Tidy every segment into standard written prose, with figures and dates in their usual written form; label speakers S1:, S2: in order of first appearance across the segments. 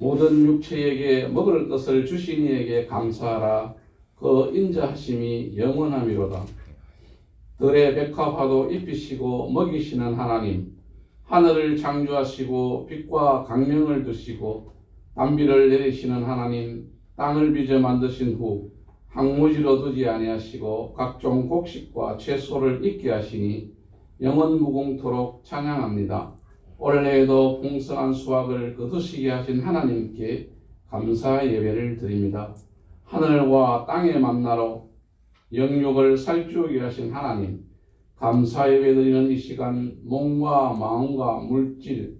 S1: 모든 육체에게 먹을 것을 주신 이에게 감사하라. 그 인자하심이 영원하미로다. 들의 백합화도 입히시고 먹이시는 하나님, 하늘을 창조하시고 빛과 강명을 두시고 단비를 내리시는 하나님, 땅을 빚어 만드신 후 항무지로 두지 아니하시고 각종 곡식과 채소를 있게 하시니 영원 무궁토록 찬양합니다. 올해에도 풍성한 수확을 거두시게 하신 하나님께 감사 예배를 드립니다. 하늘과 땅의 만나로 영육을 살찌우게 하신 하나님, 감사 예배 드리는 이 시간 몸과 마음과 물질,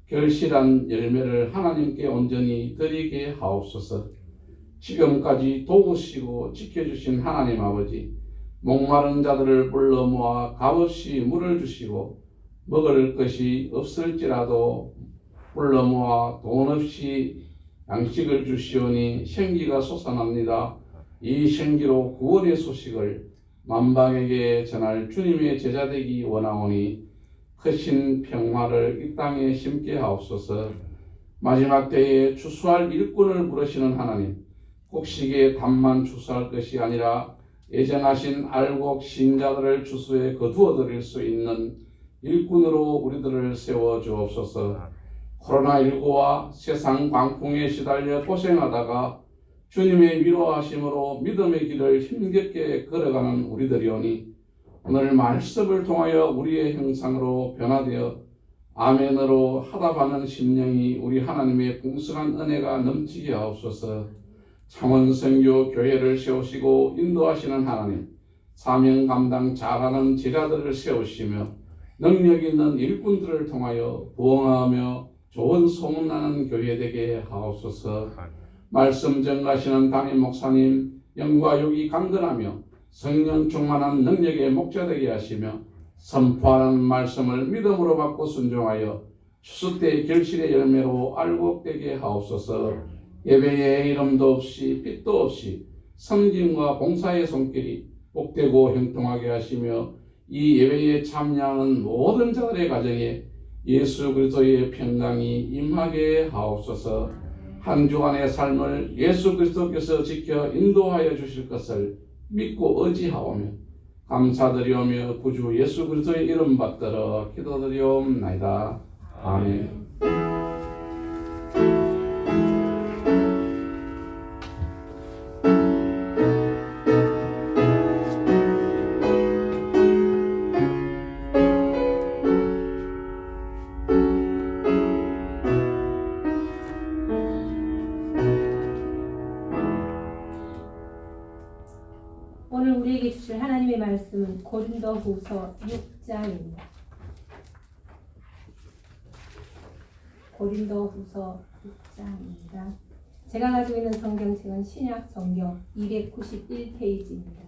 S1: 결실한 열매를 하나님께 온전히 드리게 하옵소서. 지금까지 도우시고 지켜주신 하나님 아버지, 목마른 자들을 불러 모아 값없이 물을 주시고 먹을 것이 없을지라도 불러 모아 돈 없이 양식을 주시오니 생기가 솟아납니다. 이 생기로 구원의 소식을 만방에게 전할 주님의 제자 되기 원하오니 크신 평화를 이 땅에 심게 하옵소서. 마지막 때에 추수할 일꾼을 부르시는 하나님, 곡식의 단만 추수할 것이 아니라 예정하신 알곡 신자들을 추수에 거두어 드릴 수 있는 일꾼으로 우리들을 세워 주옵소서. 코로나19와 세상 광풍에 시달려 고생하다가 주님의 위로하심으로 믿음의 길을 힘겹게 걸어가는 우리들이오니 오늘 말씀을 통하여 우리의 형상으로 변화되어 아멘으로 하답하는 심령이 우리 하나님의 풍성한 은혜가 넘치게 하옵소서. 창원선교 교회를 세우시고 인도하시는 하나님, 사명 감당 잘하는 제자들을 세우시며 능력 있는 일꾼들을 통하여 부흥하며 좋은 소문나는 교회 되게 하옵소서. 말씀 전가하시는 담임 목사님 영과 육이 강건하며 성령 충만한 능력의 목자 되게 하시며 선포하는 말씀을 믿음으로 받고 순종하여 추수 때 결실의 열매로 알곡되게 하옵소서. 예배의 이름도 없이 빛도 없이 섬김과 봉사의 손길이 복되고 형통하게 하시며 이 예배에 참여하는 모든 자들의 가정에 예수 그리스도의 평강이 임하게 하옵소서. 한 주간의 삶을 예수 그리스도께서 지켜 인도하여 주실 것을 믿고 의지하오며 감사드리오며 구주 예수 그리스도의 이름 받들어 기도드리옵나이다. 아멘.
S2: 오늘 우리에게 주실 하나님의 말씀은 고린도후서 6장입니다. 고린도후서 6장입니다. 제가 가지고 있는 성경책은 신약 성경 291페이지입니다.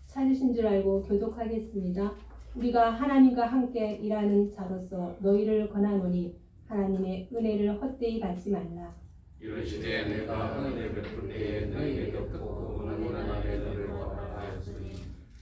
S2: 찾으신 줄 알고 교독하겠습니다. 우리가 하나님과 함께 일하는 자로서 너희를 권하노니 하나님의 은혜를 헛되이 받지 말라.
S1: 이르시되 내가 은혜를 베풀 때에 너희에게 듣고 원하는 날에 너를 허락하였으니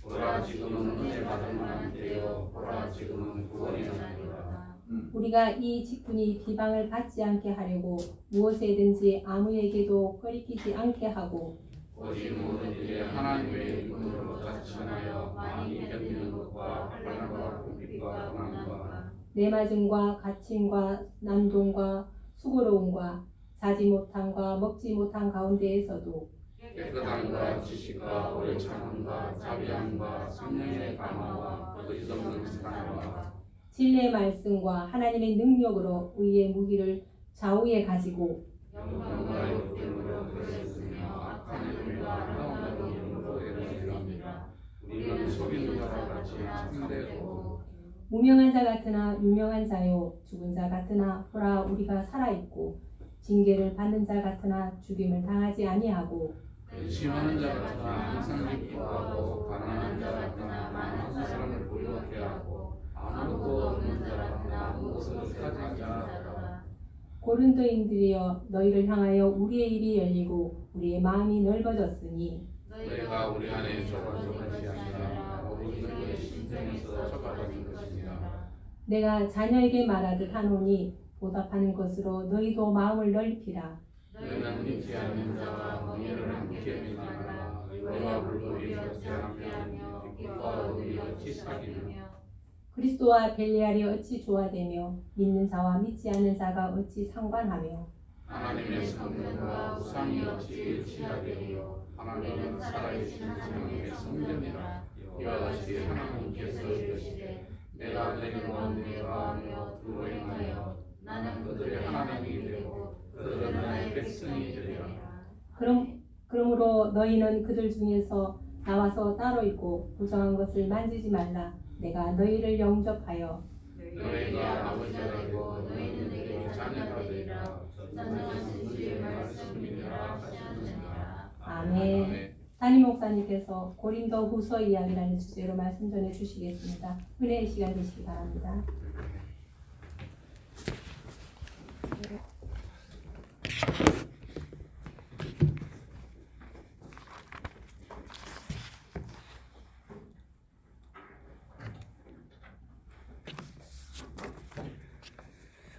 S1: 보라 지금은 은혜 받을 만한 때요 보라 지금은 구원의 날이라.
S2: 우리가 이 직분이 비방을 받지 않게 하려고 무엇에든지 아무에게도 꺼리키지 않게 하고
S1: 오직 모든 일에 하나님의 일꾼으로 자칭하여 많이 견디는 것과 환난과 궁핍과 고난과
S2: 내 맞음과 갇힘과 난동과 수고로움과 자지 못함과 먹지 못한 가운데에서도
S1: 깨끗함과 지식과 오래 참음과 자비함과 성령의 감화와 거짓 없는 사랑과
S2: 진리의 말씀과 하나님의 능력으로 의의 무기를 좌우에 가지고
S1: 영광과 욕심으로 그랬으며 악한 이름과 나오는 이름으로 이르리라. 우리는 속이는 자와 같이 참되고
S2: 무명한 자 같으나 유명한 자요 죽은 자 같으나 보라 우리가 살아있고 징계를 받는 자 같으나 죽임을 당하지 아니하고
S1: 심한 자 같으나 항상 기뻐하고 가난한 자 같으나 많은 사람을 부유하게 하고 아무것도 없는 자 같으나 무엇을 가진 자라.
S2: 고린도인들이여 너희를 향하여 우리의 입이 열리고 우리의 마음이 넓어졌으니
S1: 너희가 우리 안에 적어진 것이 아니라 오직 너희의 심정에서 적어진 것이니라.
S2: 내가 자녀에게 말하듯 하노니 보답하는 것으로 너희도 마음을 넓히라.
S1: 너희는 믿지 않는 자와 멍에를 함께 믿지 말라. 의와 불법이 어찌 함께하며 빛과 어둠이 어찌 사귀며.
S2: 그리스도와 벨리알이 어찌 조화되며 믿는 자와 믿지 않는 자가 어찌 상관하며.
S1: 하나님의 성전과 우상이 어찌 일치하게 되어 하나님은 살아계신 하나님의 성전이라. 이와 같이 하나님께서 이르시되 내가 너희 가운데 거하며 두루 행하여 나는 그들의 하나님이 되고 그들은 나의 백성이 되리라.
S2: 그러므로 너희는 그들 중에서 나와서 따로 있고 부정한 것을 만지지 말라. 내가 너희를 영접하여
S1: 너희가 아버지가 되고 너희는 내게 자녀가 되리라. 전능하신 주의 말씀이니라 하시느니라.
S2: 아멘. 담임 목사님께서 고린도 후서 이야기라는 주제로 말씀 전해 주시겠습니다. 은혜의 시간 되시기 바랍니다.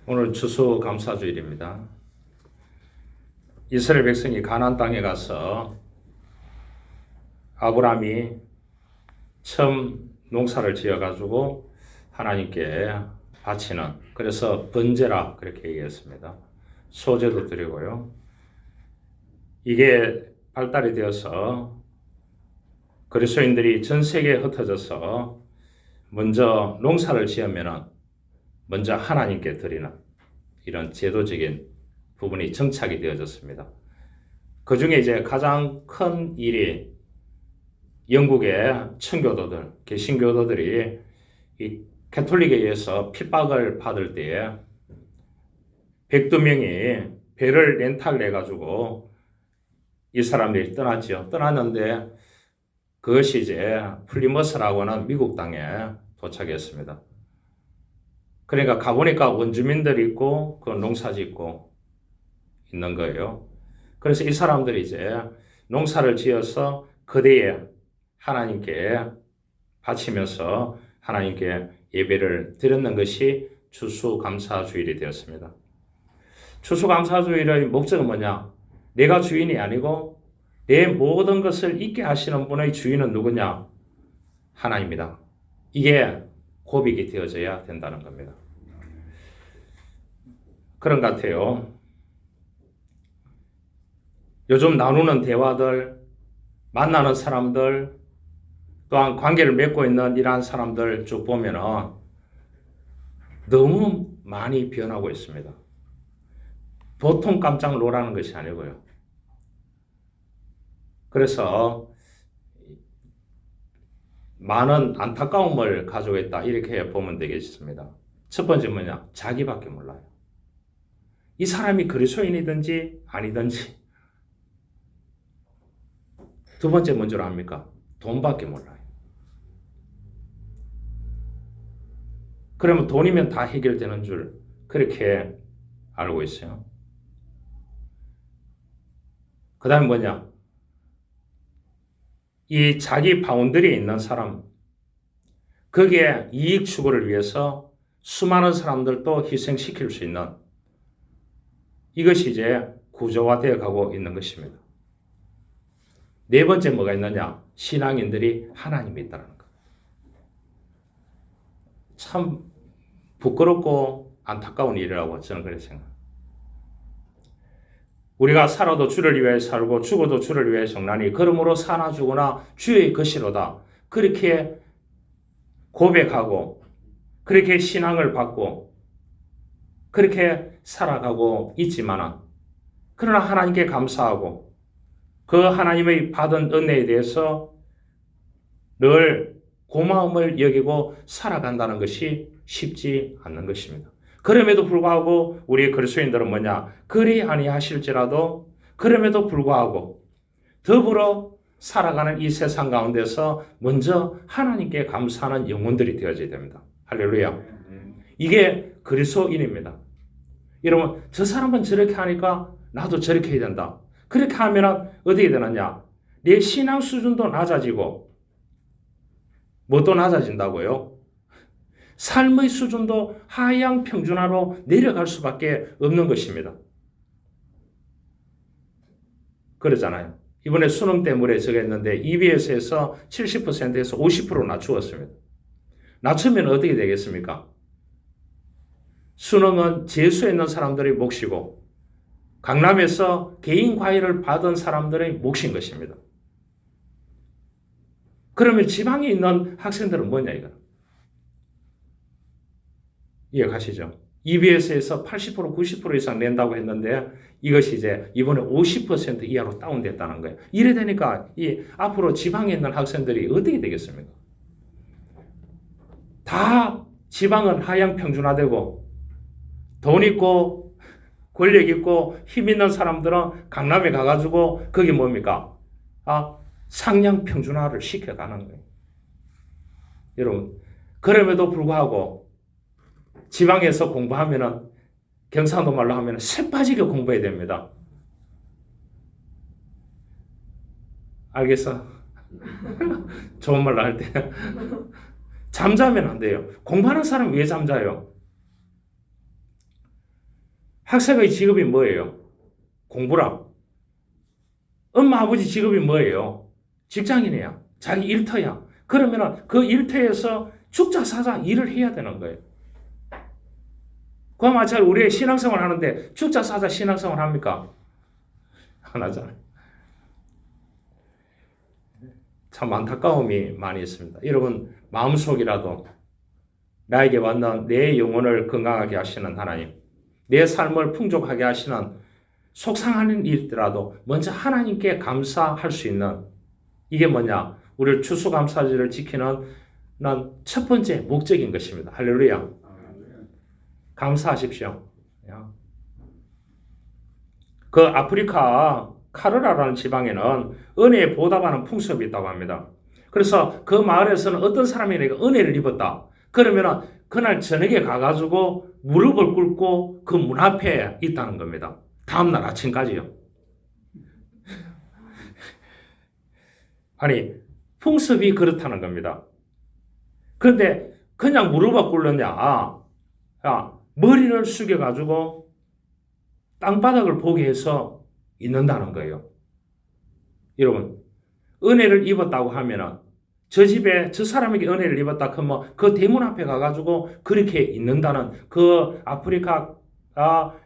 S3: 오늘 추수감사주일입니다. 이스라엘 백성이 가나안 땅에 가서 아브라함이 처음 농사를 지어가지고 하나님께 바치는, 그래서 번제라 그렇게 얘기했습니다. 소제도 드리고요. 이게 발달이 되어서 그리스도인들이 전 세계에 흩어져서 먼저 농사를 지으면은 먼저 하나님께 드리는 이런 제도적인 부분이 정착이 되어졌습니다. 그 중에 이제 가장 큰 일이 영국의 청교도들, 개신교도들이 이 가톨릭에 의해서 핍박을 받을 때에 102명이 배를 렌탈을 해가지고 이 사람들이 떠났죠. 떠났는데 그것이 이제 플리머스라고 하는 미국 땅에 도착했습니다. 그러니까 가보니까 원주민들이 있고 그 농사 짓고 있는 거예요. 그래서 이 사람들이 이제 농사를 지어서 그대에 하나님께 바치면서 하나님께 예배를 드렸는 것이 추수감사주일이 되었습니다. 추수감사주일의 목적은 뭐냐? 내가 주인이 아니고 내 모든 것을 있게 하시는 분의 주인은 누구냐? 하나님이다. 이게 고백이 되어져야 된다는 겁니다. 그런 것 같아요. 요즘 나누는 대화들, 만나는 사람들, 또한 관계를 맺고 있는 이러한 사람들 쭉 보면은 너무 많이 변하고 있습니다. 보통 깜짝 놀라는 것이 아니고요. 그래서 많은 안타까움을 가지고 있다, 이렇게 보면 되겠습니다. 첫 번째 뭐냐? 자기밖에 몰라요. 이 사람이 그리스도인이든지 아니든지. 두 번째 뭔줄 압니까? 돈밖에 몰라요. 그러면 돈이면 다 해결되는 줄 그렇게 알고 있어요. 그 다음에 뭐냐? 이 자기 바운더리에 있는 사람, 거기에 이익 추구를 위해서 수많은 사람들도 희생시킬 수 있는, 이것이 이제 구조화되어 가고 있는 것입니다. 네 번째 뭐가 있느냐? 신앙인들이 하나님이 있다는 것. 참 부끄럽고 안타까운 일이라고 저는 그렇게 생각합니다. 우리가 살아도 주를 위해 살고 죽어도 주를 위해 죽나니 그러므로 사나 죽으나 주의 것이로다. 그렇게 고백하고 그렇게 신앙을 받고 그렇게 살아가고 있지만은, 그러나 하나님께 감사하고 그 하나님의 받은 은혜에 대해서 늘 고마움을 여기고 살아간다는 것이 쉽지 않는 것입니다. 그럼에도 불구하고 우리 그리스도인들은 뭐냐? 그리 아니하실지라도 그럼에도 불구하고 더불어 살아가는 이 세상 가운데서 먼저 하나님께 감사하는 영혼들이 되어져야 됩니다. 할렐루야. 이게 그리스도인입니다. 여러분, 저 사람은 저렇게 하니까 나도 저렇게 해야 된다. 그렇게 하면 어떻게 되느냐? 내 신앙 수준도 낮아지고 뭣도 낮아진다고요? 삶의 수준도 하향 평준화로 내려갈 수밖에 없는 것입니다. 그러잖아요. 이번에 수능 때문에 저가 했는데 EBS에서 70%에서 50% 낮추었습니다. 낮추면 어떻게 되겠습니까? 수능은 재수에 있는 사람들의 몫이고 강남에서 개인 과외를 받은 사람들의 몫인 것입니다. 그러면 지방에 있는 학생들은 뭐냐 이거? 이해가시죠? EBS에서 80% 90% 이상 낸다고 했는데 이것이 이제 이번에 50% 이하로 다운됐다는 거예요. 이래 되니까 이 앞으로 지방에 있는 학생들이 어떻게 되겠습니까? 다 지방은 하향 평준화되고 돈 있고 권력 있고 힘 있는 사람들은 강남에 가가지고 거기 뭡니까? 상향 평준화를 시켜가는 거예요. 여러분, 그럼에도 불구하고 지방에서 공부하면은 경상도 말로 하면 쇠 빠지게 공부해야 됩니다. 알겠어? 좋은 말로 할 때. 잠자면 안 돼요. 공부하는 사람 왜 잠자요? 학생의 직업이 뭐예요? 공부라. 엄마 아버지 직업이 뭐예요? 직장인이야. 자기 일터야. 그러면 그 일터에서 죽자 사자 일을 해야 되는 거예요. 그와 마찬가지로 우리의 신앙생활 하는데 죽자 사자 신앙생활 합니까? 안 하잖아요. 참 안타까움이 많이 있습니다. 여러분 마음속이라도 나에게 왔는 내 영혼을 건강하게 하시는 하나님, 내 삶을 풍족하게 하시는 속상하는 일이라도 먼저 하나님께 감사할 수 있는 이게 뭐냐? 우리를 추수감사절을 지키는 첫 번째 목적인 것입니다. 할렐루야. 감사하십시오. 그 아프리카 카르라라는 지방에는 은혜에 보답하는 풍습이 있다고 합니다. 그래서 그 마을에서는 어떤 사람이 은혜를 입었다. 그러면 그날 저녁에 가가지고 무릎을 꿇고 그 문 앞에 있다는 겁니다. 다음날 아침까지요. 아니, 풍습이 그렇다는 겁니다. 그런데 그냥 무릎을 꿇느냐? 머리를 숙여가지고 땅바닥을 보게 해서 있는다는 거예요. 여러분, 은혜를 입었다고 하면은 저 집에 저 사람에게 은혜를 입었다 그러면 그 대문 앞에 가가지고 그렇게 있는다는 그 아프리카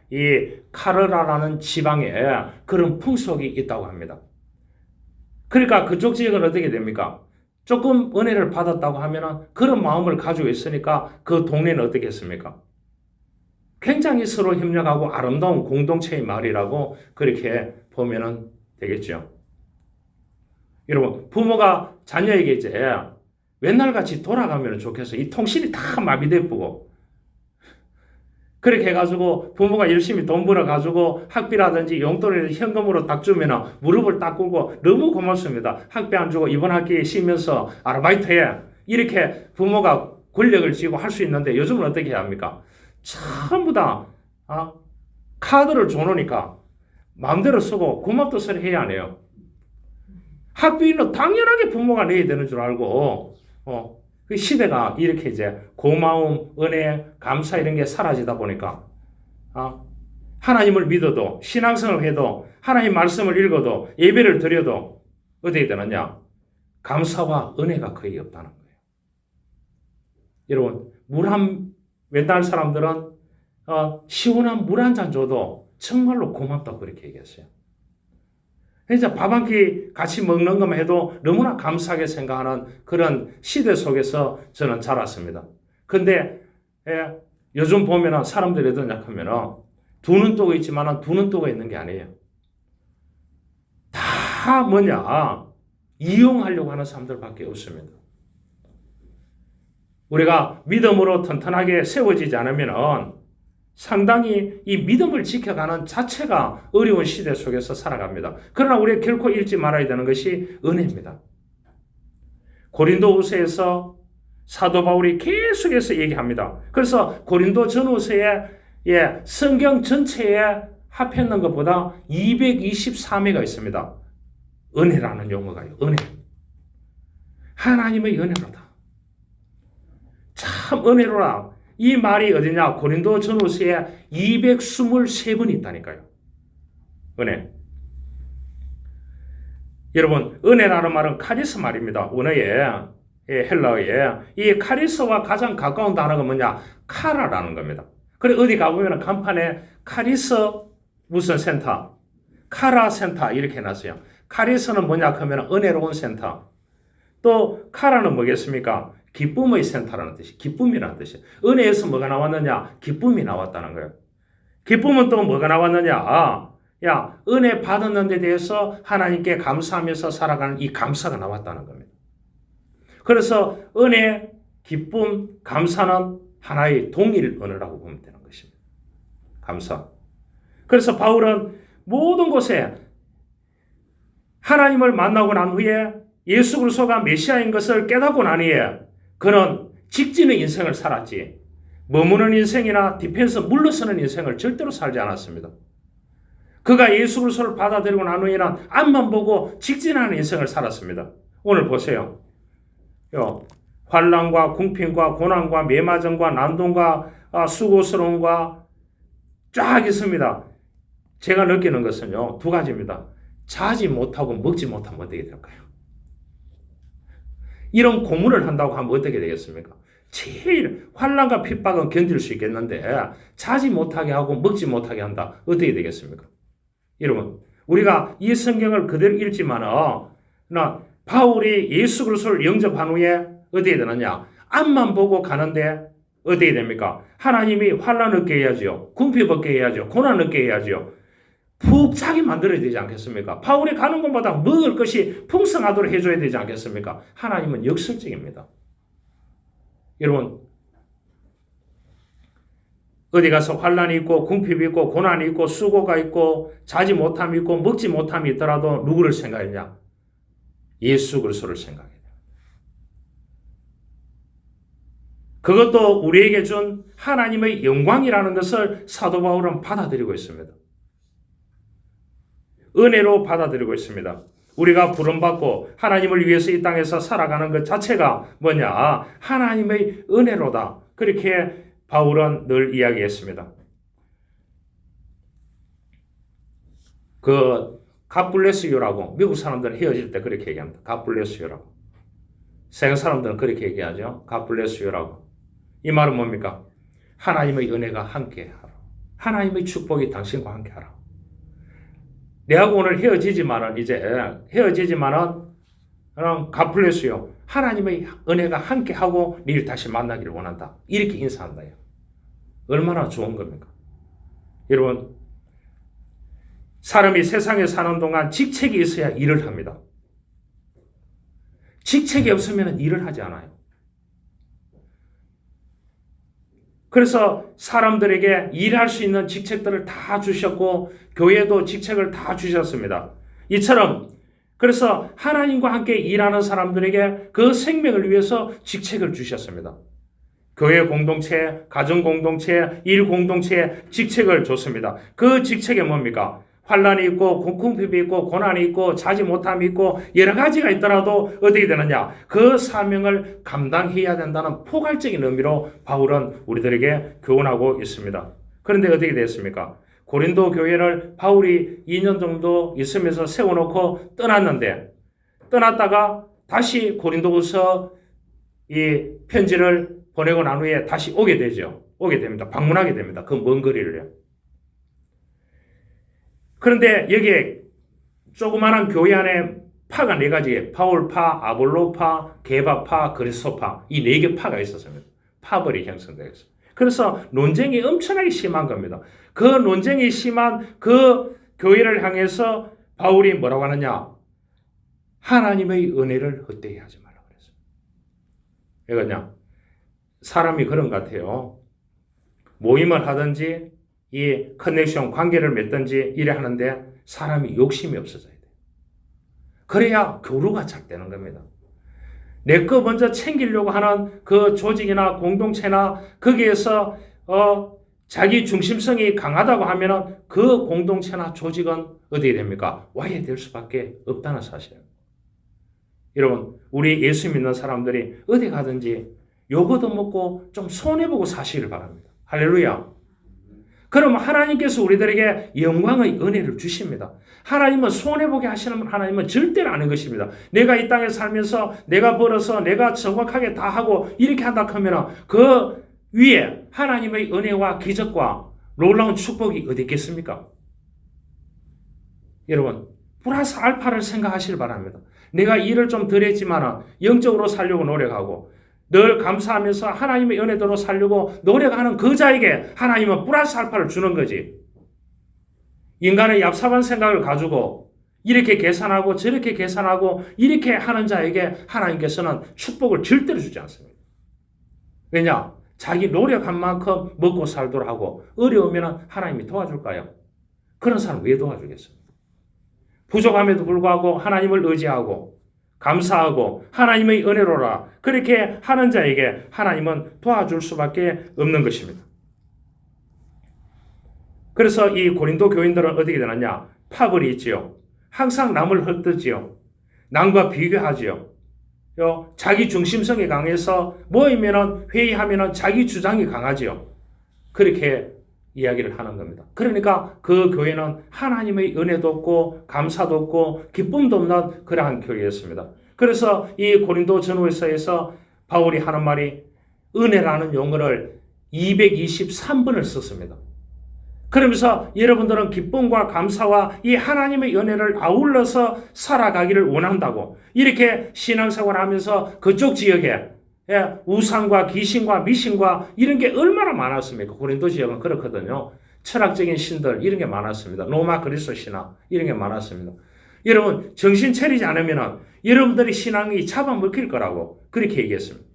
S3: 이 카르라라는 지방에 그런 풍속이 있다고 합니다. 그러니까 그쪽 지역은 어떻게 됩니까? 조금 은혜를 받았다고 하면은 그런 마음을 가지고 있으니까 그 동네는 어떻게 했습니까? 굉장히 서로 협력하고 아름다운 공동체의 마을이라고 그렇게 보면은 되겠죠. 여러분, 부모가 자녀에게 이제 옛날같이 돌아가면 좋겠어. 이 통신이 다 마비되고 그렇게 해가지고 부모가 열심히 돈 벌어가지고 학비라든지 용돈을 현금으로 딱 주면 무릎을 딱 꿇고 너무 고맙습니다. 학비 안 주고 이번 학기에 쉬면서 아르바이트 해. 이렇게 부모가 권력을 쥐고 할 수 있는데 요즘은 어떻게 해야 합니까? 전부 다 카드를 줘놓으니까 마음대로 쓰고 고맙도 소리 해야 안 해요. 학비는 당연하게 부모가 내야 되는 줄 알고 그 시대가 이렇게 이제 고마움, 은혜, 감사 이런 게 사라지다 보니까 하나님을 믿어도 신앙생활을 해도 하나님 말씀을 읽어도 예배를 드려도 어떻게 되느냐? 감사와 은혜가 거의 없다는 거예요. 여러분, 옛날 사람들은 시원한 물 한 잔 줘도 정말로 고맙다고 그렇게 얘기했어요. 그래서 밥 한 끼 같이 먹는 것만 해도 너무나 감사하게 생각하는 그런 시대 속에서 저는 자랐습니다. 근데 요즘 보면 사람들이 어떠냐 하면 두 눈 뜨고 있지만 두 눈 뜨고 있는 게 아니에요. 다 뭐냐? 이용하려고 하는 사람들밖에 없습니다. 우리가 믿음으로 튼튼하게 세워지지 않으면 상당히 이 믿음을 지켜가는 자체가 어려운 시대 속에서 살아갑니다. 그러나 우리가 결코 잃지 말아야 되는 것이 은혜입니다. 고린도후서에서 사도 바울이 계속해서 얘기합니다. 그래서 고린도 전후서에 성경 전체에 합했는 것보다 223회가 있습니다. 은혜라는 용어가요. 은혜. 하나님의 은혜로다. 참 은혜로라. 이 말이 어디냐? 고린도 전후서에 223번 있다니까요. 은혜. 여러분, 은혜라는 말은 카리스 말입니다. 원어에, 헬라어에. 이 카리스와 가장 가까운 단어가 뭐냐? 카라라는 겁니다. 그래, 어디 가보면 간판에 카리스 무슨 센터, 카라 센터 이렇게 해놨어요. 카리스는 뭐냐 하면 은혜로운 센터. 또 카라는 뭐겠습니까? 기쁨의 센터라는 뜻이, 기쁨이라는 뜻이에요. 은혜에서 뭐가 나왔느냐? 기쁨이 나왔다는 거예요. 기쁨은 또 뭐가 나왔느냐? 야, 은혜 받았는 데 대해서 하나님께 감사하면서 살아가는 이 감사가 나왔다는 겁니다. 그래서 은혜, 기쁨, 감사는 하나의 동일 언어라고 보면 되는 것입니다. 감사. 그래서 바울은 모든 곳에 하나님을 만나고 난 후에 예수 그리스도가 메시아인 것을 깨닫고 난 후에 그는 직진의 인생을 살았지, 머무는 인생이나 디펜스 물러서는 인생을 절대로 살지 않았습니다. 그가 예수 그리스도를 받아들이고 난 후에는 앞만 보고 직진하는 인생을 살았습니다. 오늘 보세요. 환난과 궁핍과 고난과 매맞음과 난동과 수고스러움과 쫙 있습니다. 제가 느끼는 것은요, 두 가지입니다. 자지 못하고 먹지 못하면 어떻게 될까요? 이런 고문을 한다고 하면 어떻게 되겠습니까? 제일 환난과 핍박은 견딜 수 있겠는데 자지 못하게 하고 먹지 못하게 한다. 어떻게 되겠습니까? 여러분, 우리가 이 성경을 그대로 읽지만 바울이 예수 그리스도를 영접한 후에 어떻게 되느냐? 앞만 보고 가는데 어떻게 됩니까? 하나님이 환난 얻게 해야죠. 궁핍 얻게 해야죠. 고난 얻게 해야죠. 푹 자게 만들어야 되지 않겠습니까? 바울이 가는 것보다 먹을 것이 풍성하도록 해줘야 되지 않겠습니까? 하나님은 역설적입니다. 여러분, 어디 가서 환난이 있고 궁핍이 있고 고난이 있고 수고가 있고 자지 못함이 있고 먹지 못함이 있더라도 누구를 생각했냐? 예수 그리스도를 생각해야 돼요. 그것도 우리에게 준 하나님의 영광이라는 것을 사도 바울은 받아들이고 있습니다. 은혜로 받아들이고 있습니다. 우리가 부름받고 하나님을 위해서 이 땅에서 살아가는 것 자체가 뭐냐? 하나님의 은혜로다. 그렇게 바울은 늘 이야기했습니다. God bless you라고 미국 사람들은 헤어질 때 그렇게 얘기합니다. God bless you라고. 세계 사람들은 그렇게 얘기하죠. God bless you라고. 이 말은 뭡니까? 하나님의 은혜가 함께하라. 하나님의 축복이 당신과 함께하라. 내하고 오늘 헤어지지만은 God bless you. 하나님의 은혜가 함께하고 니를 다시 만나기를 원한다. 이렇게 인사한다. 얼마나 좋은 겁니까? 여러분, 사람이 세상에 사는 동안 직책이 있어야 일을 합니다. 직책이 없으면 일을 하지 않아요. 그래서 사람들에게 일할 수 있는 직책들을 다 주셨고 교회도 직책을 다 주셨습니다. 이처럼 그래서 하나님과 함께 일하는 사람들에게 그 생명을 위해서 직책을 주셨습니다. 교회 공동체, 가정 공동체, 일 공동체에 직책을 줬습니다. 그 직책이 뭡니까? 환난이 있고 궁핍이 있고 고난이 있고 자지 못함이 있고 여러 가지가 있더라도 어떻게 되느냐? 그 사명을 감당해야 된다는 포괄적인 의미로 바울은 우리들에게 교훈하고 있습니다. 그런데 어떻게 됐습니까? 고린도 교회를 바울이 2년 정도 있으면서 세워놓고 떠났다가 다시 고린도후서 이 편지를 보내고 난 후에 다시 오게 됩니다. 방문하게 됩니다. 그 먼 거리를요. 그런데 여기에 조그마한 교회 안에 파가 4가지, 바울파, 아볼로파, 게바파, 그리스도파, 이 4개 파가 있었습니다. 파벌이 형성되었습니다. 그래서 논쟁이 엄청나게 심한 겁니다. 그 논쟁이 심한 그 교회를 향해서 바울이 뭐라고 하느냐? 하나님의 은혜를 헛되이 하지 말라고 그랬어요. 왜 그러냐? 사람이 그런 것 같아요. 모임을 하든지 이 커넥션 관계를 맺든지 이래 하는데 사람이 욕심이 없어져야 돼요. 그래야 교류가 잘 되는 겁니다. 내 거 먼저 챙기려고 하는 그 조직이나 공동체나 거기에서 자기 중심성이 강하다고 하면 그 공동체나 조직은 어떻게 됩니까? 와해될 수밖에 없다는 사실입니다. 여러분, 우리 예수 믿는 사람들이 어디 가든지 요거도 먹고 좀 손해보고 사시길 바랍니다. 할렐루야. 그러면 하나님께서 우리들에게 영광의 은혜를 주십니다. 하나님은 손해보게 하시는 하나님은 절대로 아닌 것입니다. 내가 이 땅에 살면서 내가 벌어서 내가 정확하게 다 하고 이렇게 한다 하면 그 위에 하나님의 은혜와 기적과 놀라운 축복이 어디 있겠습니까? 여러분, 플러스 알파를 생각하시길 바랍니다. 내가 일을 좀 덜 했지만 영적으로 살려고 노력하고 늘 감사하면서 하나님의 은혜대로 살려고 노력하는 그 자에게 하나님은 플러스 알파를 주는 거지. 인간의 얍삽한 생각을 가지고 이렇게 계산하고 저렇게 계산하고 이렇게 하는 자에게 하나님께서는 축복을 절대로 주지 않습니다. 왜냐? 자기 노력한 만큼 먹고 살도록 하고 어려우면 하나님이 도와줄까요? 그런 사람 왜 도와주겠습니까? 부족함에도 불구하고 하나님을 의지하고 감사하고 하나님의 은혜로라 그렇게 하는 자에게 하나님은 도와줄 수밖에 없는 것입니다. 그래서 이 고린도 교인들은 어떻게 되느냐? 파벌이 있지요. 항상 남을 헐뜯지요. 남과 비교하지요. 자기 중심성이 강해서 모이면 회의하면 자기 주장이 강하지요. 그렇게 이야기를 하는 겁니다. 그러니까 그 교회는 하나님의 은혜도 없고 감사도 없고 기쁨도 없는 그러한 교회였습니다. 그래서 이 고린도 전후에서에서 바울이 하는 말이 은혜라는 용어를 223번을 썼습니다. 그러면서 여러분들은 기쁨과 감사와 이 하나님의 은혜를 아울러서 살아가기를 원한다고 이렇게 신앙생활을 하면서 그쪽 지역에 우상과 귀신과 미신과 이런 게 얼마나 많았습니까? 고린도 지역은 그렇거든요. 철학적인 신들 이런 게 많았습니다. 로마 그리스도 신화 이런 게 많았습니다. 여러분 정신 차리지 않으면 여러분들이 신앙이 잡아먹힐 거라고 그렇게 얘기했습니다.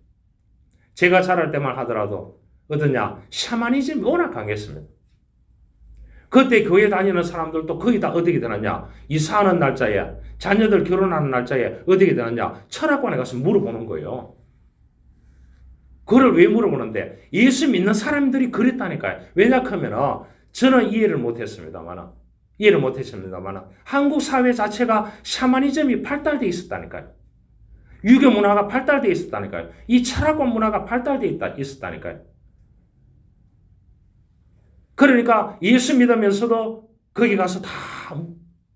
S3: 제가 자랄 때만 하더라도 어떠냐? 샤머니즘이 워낙 강했습니다. 그때 교회 다니는 사람들도 거의 다 어떻게 되느냐? 이사하는 날짜에 자녀들 결혼하는 날짜에 어떻게 되느냐? 철학관에 가서 물어보는 거예요. 그걸 왜 물어보는데 예수 믿는 사람들이 그랬다니까요. 왜냐하면 저는 이해를 못했습니다만 한국 사회 자체가 샤머니즘이 발달되어 있었다니까요. 유교 문화가 발달되어 있었다니까요. 이 철학관 문화가 발달되어 있었다니까요. 그러니까 예수 믿으면서도 거기 가서 다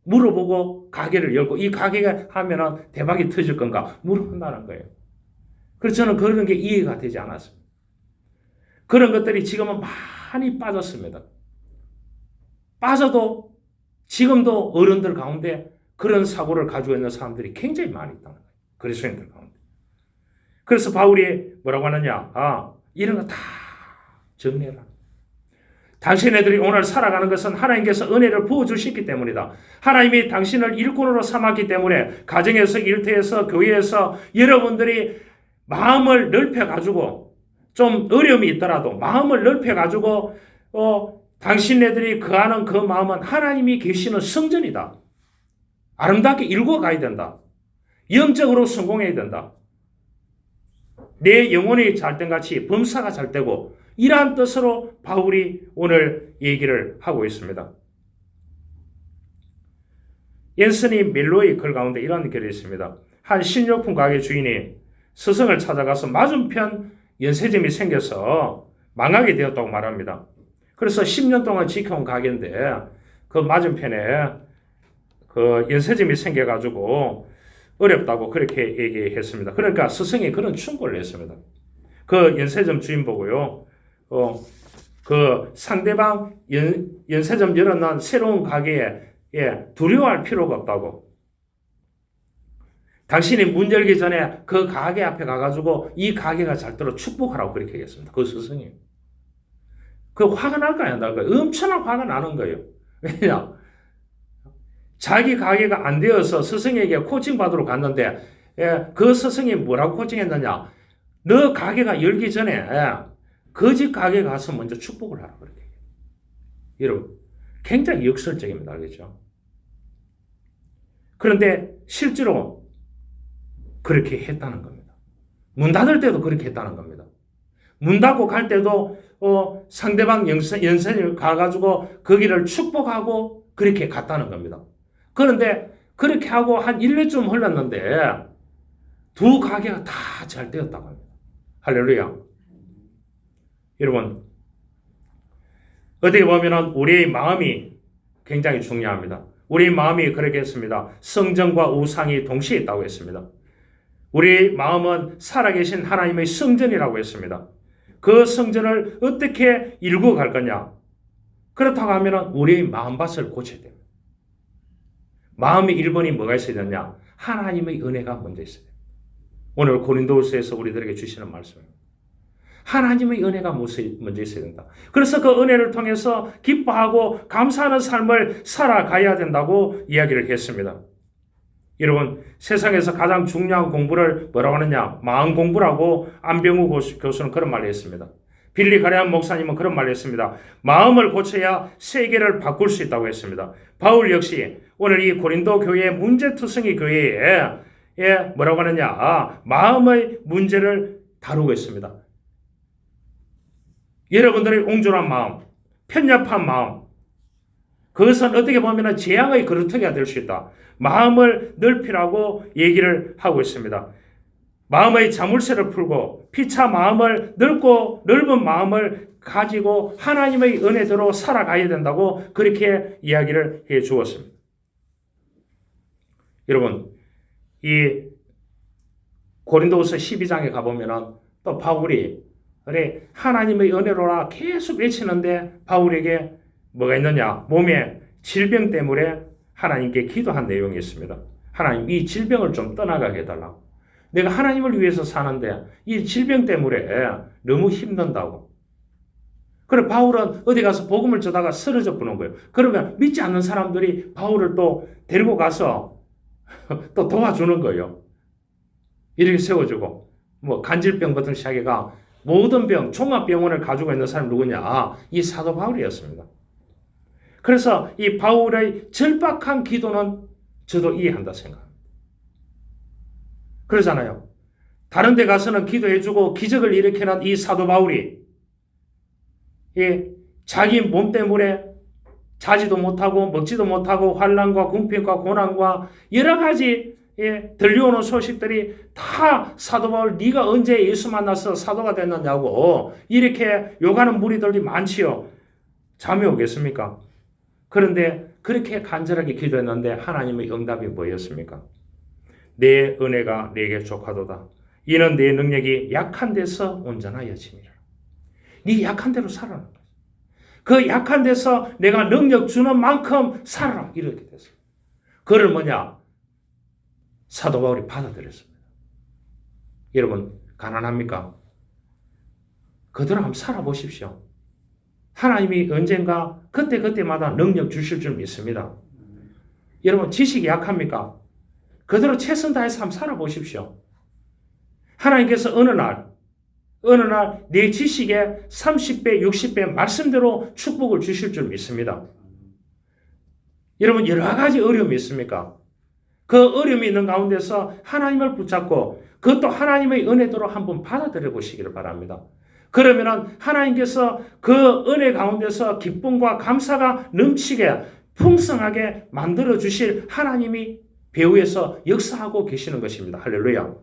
S3: 물어보고 가게를 열고 이 가게가 하면 대박이 터질 건가 물어본다는 거예요. 그래서 저는 그런 게 이해가 되지 않았습니다. 그런 것들이 지금은 많이 빠졌습니다. 빠져도 지금도 어른들 가운데 그런 사고를 가지고 있는 사람들이 굉장히 많이 있다는 거예요. 그리스도인들 가운데. 그래서 바울이 뭐라고 하느냐? 이런 거 다 정리해라. 당신네들이 오늘 살아가는 것은 하나님께서 은혜를 부어주셨기 때문이다. 하나님이 당신을 일꾼으로 삼았기 때문에 가정에서 일터에서 교회에서 여러분들이 마음을 넓혀가지고 좀 어려움이 있더라도 마음을 넓혀가지고 당신네들이 거하는 그 마음은 하나님이 계시는 성전이다. 아름답게 일궈가야 된다. 영적으로 성공해야 된다. 내 영혼이 잘된같이 범사가 잘되고 이러한 뜻으로 바울이 오늘 얘기를 하고 있습니다. 옌슨이 밀로의 글 가운데 이런 글이 있습니다. 한 식료품 가게 주인이 스승을 찾아가서 맞은편 연세점이 생겨서 망하게 되었다고 말합니다. 그래서 10년 동안 지켜온 가게인데 그 맞은편에 그 연세점이 생겨가지고 어렵다고 그렇게 얘기했습니다. 그러니까 스승이 그런 충고를 했습니다. 그 연세점 주인 보고요. 그 상대방 연세점 열어놓은 새로운 가게에 두려워할 필요가 없다고. 당신이 문 열기 전에 그 가게 앞에 가가지고 이 가게가 잘 들어 축복하라고 그렇게 얘기했습니다. 그 스승이. 그 화가 날까요? 안 날까요? 엄청난 화가 나는 거예요. 왜냐? 자기 가게가 안 되어서 스승에게 코칭 받으러 갔는데 그 스승이 뭐라고 코칭했느냐? 너 가게가 열기 전에 그 집 가게 가서 먼저 축복을 하라 그렇게. 여러분 굉장히 역설적입니다. 알겠죠? 그런데 실제로 그렇게 했다는 겁니다. 문 닫을 때도 그렇게 했다는 겁니다. 문 닫고 갈 때도 상대방 연세를 가가지고 거기를 축복하고 그렇게 갔다는 겁니다. 그런데 그렇게 하고 한 1년쯤 흘렀는데 두 가게가 다 잘 되었다고 합니다. 할렐루야. 여러분, 어떻게 보면 우리의 마음이 굉장히 중요합니다. 우리의 마음이 그렇게 했습니다. 성전과 우상이 동시에 있다고 했습니다. 우리의 마음은 살아계신 하나님의 성전이라고 했습니다. 그 성전을 어떻게 일구어 갈 거냐? 그렇다고 하면 우리의 마음밭을 고쳐야 됩니다. 마음의 1번이 뭐가 있어야 되냐? 하나님의 은혜가 먼저 있어야 됩니다. 오늘 고린도후서에서 우리들에게 주시는 말씀입니다. 하나님의 은혜가 먼저 있어야 된다. 그래서 그 은혜를 통해서 기뻐하고 감사하는 삶을 살아가야 된다고 이야기를 했습니다. 여러분, 세상에서 가장 중요한 공부를 뭐라고 하느냐? 마음 공부라고 안병우 교수는 그런 말을 했습니다. 빌리 가레암 목사님은 그런 말을 했습니다. 마음을 고쳐야 세계를 바꿀 수 있다고 했습니다. 바울 역시 오늘 이 고린도 교회의 문제투성이 교회에 뭐라고 하느냐? 마음의 문제를 다루고 있습니다. 여러분들의 옹졸한 마음, 편협한 마음, 그것은 어떻게 보면 재앙의 그루터기가 될 수 있다. 마음을 넓히라고 얘기를 하고 있습니다. 마음의 자물쇠를 풀고 피차 마음을 넓은 마음을 가지고 하나님의 은혜대로 살아가야 된다고 그렇게 이야기를 해 주었습니다. 여러분, 이 고린도후서 12장에 가보면 또 바울이 그래 하나님의 은혜로라 계속 외치는데 바울에게 뭐가 있느냐? 몸에 질병 때문에 하나님께 기도한 내용이 있습니다. 하나님, 이 질병을 좀 떠나가게 해달라고. 내가 하나님을 위해서 사는데 이 질병 때문에 너무 힘든다고. 그래 바울은 어디 가서 복음을 전하다가 쓰러져 보는 거예요. 그러면 믿지 않는 사람들이 바울을 또 데리고 가서 또 도와주는 거예요. 이렇게 세워주고 뭐 간질병부터 시작해가 모든 병, 종합병원을 가지고 있는 사람이 누구냐? 이 사도 바울이었습니다. 그래서 이 바울의 절박한 기도는 저도 이해한다 생각합니다. 그러잖아요. 다른 데 가서는 기도해주고 기적을 일으키는 이 사도 바울이 자기 몸 때문에 자지도 못하고 먹지도 못하고 환난과 궁핍과 고난과 여러 가지 들려오는 소식들이 다 사도 바울 네가 언제 예수 만나서 사도가 됐느냐고 이렇게 욕하는 무리들이 많지요. 잠이 오겠습니까? 그런데 그렇게 간절하게 기도했는데 하나님의 응답이 뭐였습니까? 내 은혜가 내게 족하도다. 이는 내 능력이 약한 데서 온전하여짐이라. 네 약한 대로 살아라. 그 약한 데서 내가 능력 주는 만큼 살아라. 이렇게 됐어요. 그를 뭐냐? 사도 바울이 받아들였습니다. 여러분 가난합니까? 그대로 한번 살아보십시오. 하나님이 언젠가 그때마다 능력 주실 줄 믿습니다. 여러분 지식이 약합니까? 그대로 최선 다해서 한번 살아보십시오. 하나님께서 어느 날 내 지식에 30배, 60배 말씀대로 축복을 주실 줄 믿습니다. 여러분 여러 가지 어려움이 있습니까? 그 어려움이 있는 가운데서 하나님을 붙잡고 그것도 하나님의 은혜대로 한번 받아들여 보시기를 바랍니다. 그러면 하나님께서 그 은혜 가운데서 기쁨과 감사가 넘치게 풍성하게 만들어 주실 하나님이 배후에서 역사하고 계시는 것입니다. 할렐루야.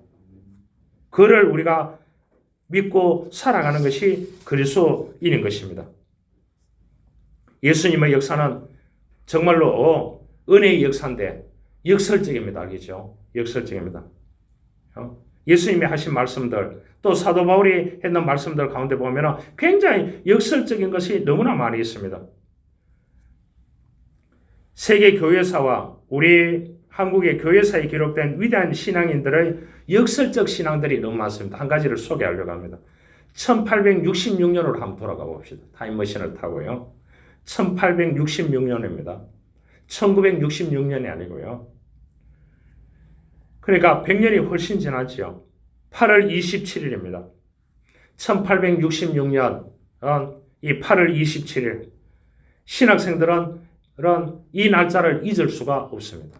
S3: 그를 우리가 믿고 살아가는 것이 그리스도인인 것입니다. 예수님의 역사는 정말로 은혜의 역사인데 역설적입니다. 알겠죠? 역설적입니다. 예수님이 하신 말씀들 또 사도 바울이 했는 말씀들 가운데 보면 굉장히 역설적인 것이 너무나 많이 있습니다. 세계 교회사와 우리 한국의 교회사에 기록된 위대한 신앙인들의 역설적 신앙들이 너무 많습니다. 한 가지를 소개하려고 합니다. 1866년으로 한번 돌아가 봅시다. 타임머신을 타고요. 1866년입니다. 1966년이 아니고요. 그러니까 100년이 훨씬 지났죠. 8월 27일입니다. 1866년 이 8월 27일 신학생들은 이 날짜를 잊을 수가 없습니다.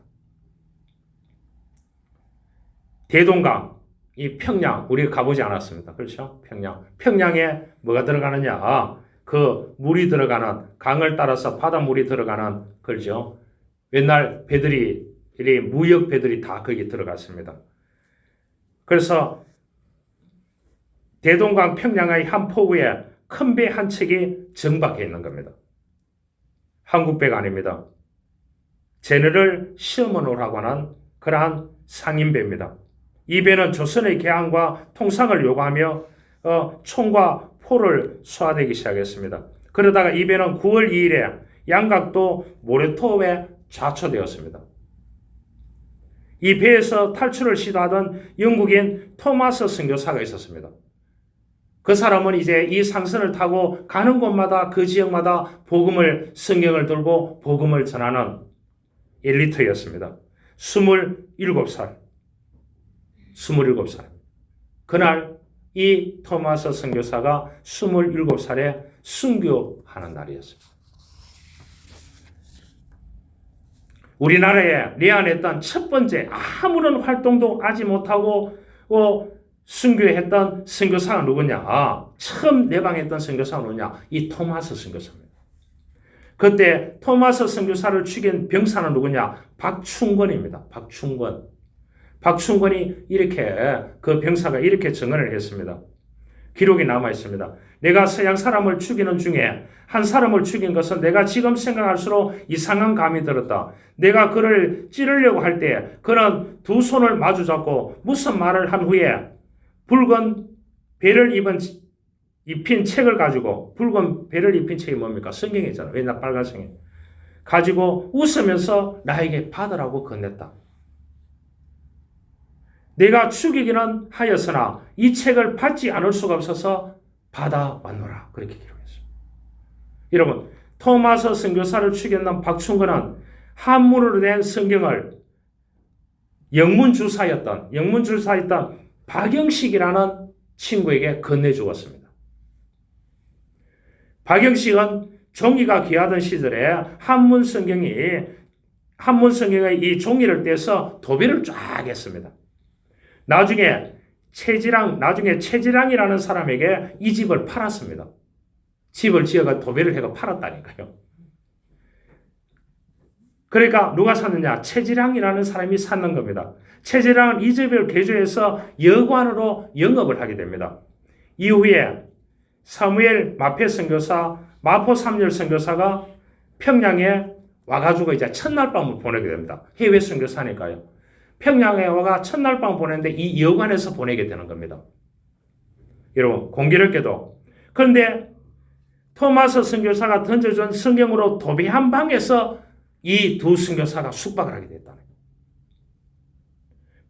S3: 대동강 이 평양 우리가 가보지 않았습니다. 그렇죠? 평양에 뭐가 들어가느냐? 그 물이 들어가는 강을 따라서 바닷물이 들어가는 그렇죠? 옛날 배들이 이 무역 배들이 다 거기 들어갔습니다. 그래서 대동강 평양의 한 포구에 큰 배 한 척이 정박해 있는 겁니다. 한국 배가 아닙니다. 제너럴 셔먼호라고 하는 그러한 상인배입니다. 이 배는 조선의 개항과 통상을 요구하며 총과 포를 쏘아대기 시작했습니다. 그러다가 이 배는 9월 2일에 양각도 모레토에 좌초되었습니다. 이 배에서 탈출을 시도하던 영국인 토마스 선교사가 있었습니다. 그 사람은 이제 이 상선을 타고 가는 곳마다 그 지역마다 성경을 들고 복음을 전하는 엘리트였습니다. 27살. 그날 이 토마스 선교사가 27살에 순교하는 날이었습니다. 우리나라에 내한했던 첫 번째 아무런 활동도 하지 못하고 순교했던 선교사가 누구냐? 처음 내방했던 선교사가 누구냐? 이 토마스 선교사입니다. 그때 토마스 선교사를 죽인 병사는 누구냐? 박충권입니다. 박충권이 이렇게 그 병사가 이렇게 증언을 했습니다. 기록이 남아 있습니다. 내가 서양 사람을 죽이는 중에 한 사람을 죽인 것은 내가 지금 생각할수록 이상한 감이 들었다. 내가 그를 찌르려고 할 때 그는 두 손을 마주 잡고 무슨 말을 한 후에 붉은 배를 입힌 책을 가지고 붉은 배를 입힌 책이 뭡니까? 성경이잖아요. 왜냐 빨간 성경. 가지고 웃으면서 나에게 받으라고 건넸다. 내가 죽이기는 하였으나 이 책을 받지 않을 수가 없어서 받아왔노라. 그렇게 기록했습니다. 여러분, 토마스 선교사를 죽였는 박충근은 한문으로 된 성경을 영문줄사였던 박영식이라는 친구에게 건네주었습니다. 박영식은 종이가 귀하던 시절에 한문 성경의 이 종이를 떼서 도배를 쫙 했습니다. 나중에 최지랑이라는 사람에게 이 집을 팔았습니다. 집을 지어가 도배를 해가 팔았다니까요. 그러니까 누가 샀느냐? 최지랑이라는 사람이 샀는 겁니다. 최지랑은 이 집을 개조해서 여관으로 영업을 하게 됩니다. 이후에 사무엘 마포 삼열 선교사가 평양에 와가지고 이제 첫날 밤을 보내게 됩니다. 해외 선교사니까요. 평양에 와가 첫날 밤 보냈는데 이 여관에서 보내게 되는 겁니다. 여러분 공교롭게도 그런데 토마스 선교사가 던져준 성경으로 도배한 방에서 이 두 선교사가 숙박을 하게 됐다는 거예요.